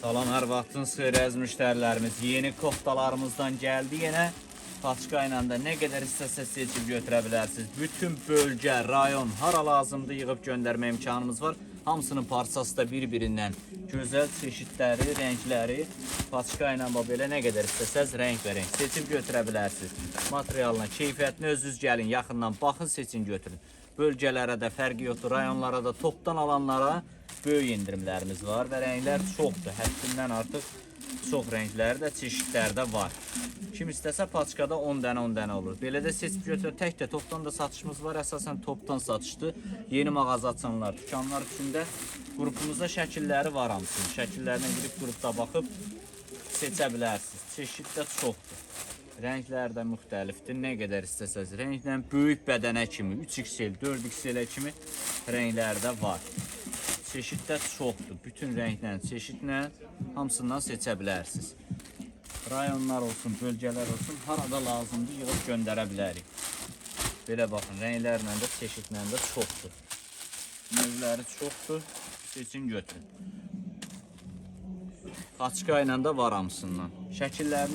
Salam, hər vaxtınız xeyir əziz müştərilərimiz. Yeni koftalarımızdan gəldi yenə. Paçka ilə də nə qədər istəsəz seçib götürə bilərsiniz. Bütün bölgə, rayon, hara lazımdır yığıb göndərmə imkanımız var. Hamısının parçası da bir-birindən gözəl çeşidləri, rəngləri. Paçka ilə belə nə qədər istəsəz rəng və rəng seçib götürə bilərsiniz. Materialına, keyfiyyətinə özünüz gəlin, yaxından baxın, seçin, götürün. Bölgələrə də fərqi yoxdur, rayonlara da, topdan alanlara böyük indirimlərimiz var və rənglər çoxdur. Həddindən artıq çox rəngləri də, çeşidləri də var. Kim istəsə paçkada 10 dənə olur. Belə də seçib götürür. Tək də topdan da satışımız var. Əsasən topdan satışdır. Yeni mağaza açanlar, dükanlar üçün də qrupumuzda şəkilləri var hamısının. Şəkillərinə girib qrupda baxıb seçə bilərsiniz. Çeşid də çoxdur. Rənglər də müxtəlifdir. Nə qədər istəsəz rənglə böyük bədənə kimi, 3XL, 4XL kimi rənglər də var. Çeşid də çoxdur. Bütün rənglə, çeşidlə hamısından seçə bilərsiniz. Rayonlar olsun, bölgələr olsun, harada lazımdır yığıb göndərə bilərik. Belə baxın, rənglərlə də, çeşidlə də çoxdur. Növləri çoxdur, seçin götürün. Paçka ilə də var hamısından. Şəkillərini